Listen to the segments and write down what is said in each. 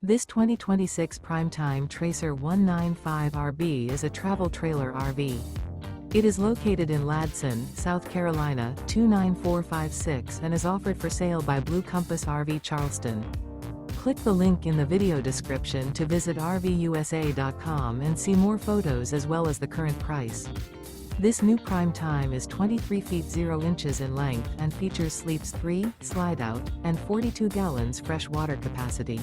This 2026 Primetime Tracer 195RB is a travel trailer RV. It is located in Ladson, South Carolina, 29456 and is offered for sale by Blue Compass RV Charleston. Click the link in the video description to visit RVUSA.com and see more photos as well as the current price. This new Primetime is 23 feet 0 inches in length and features sleeps 3, Slideout, and 42 gallons fresh water capacity.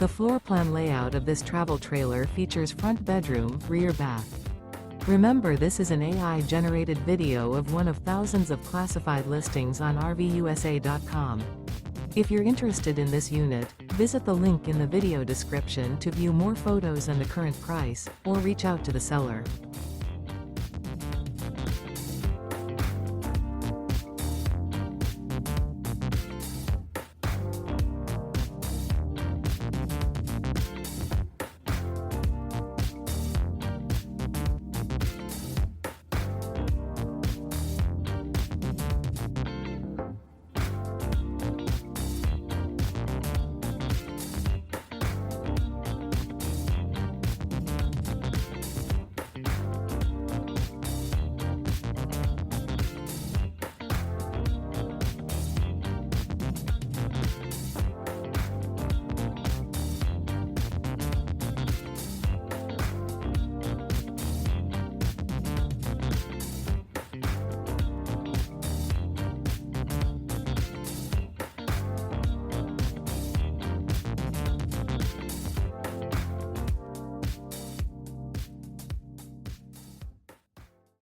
The floor plan layout of this travel trailer features front bedroom, rear bath. Remember, this is an AI-generated video of one of thousands of classified listings on RVUSA.com. If you're interested in this unit, visit the link in the video description to view more photos and the current price, or reach out to the seller.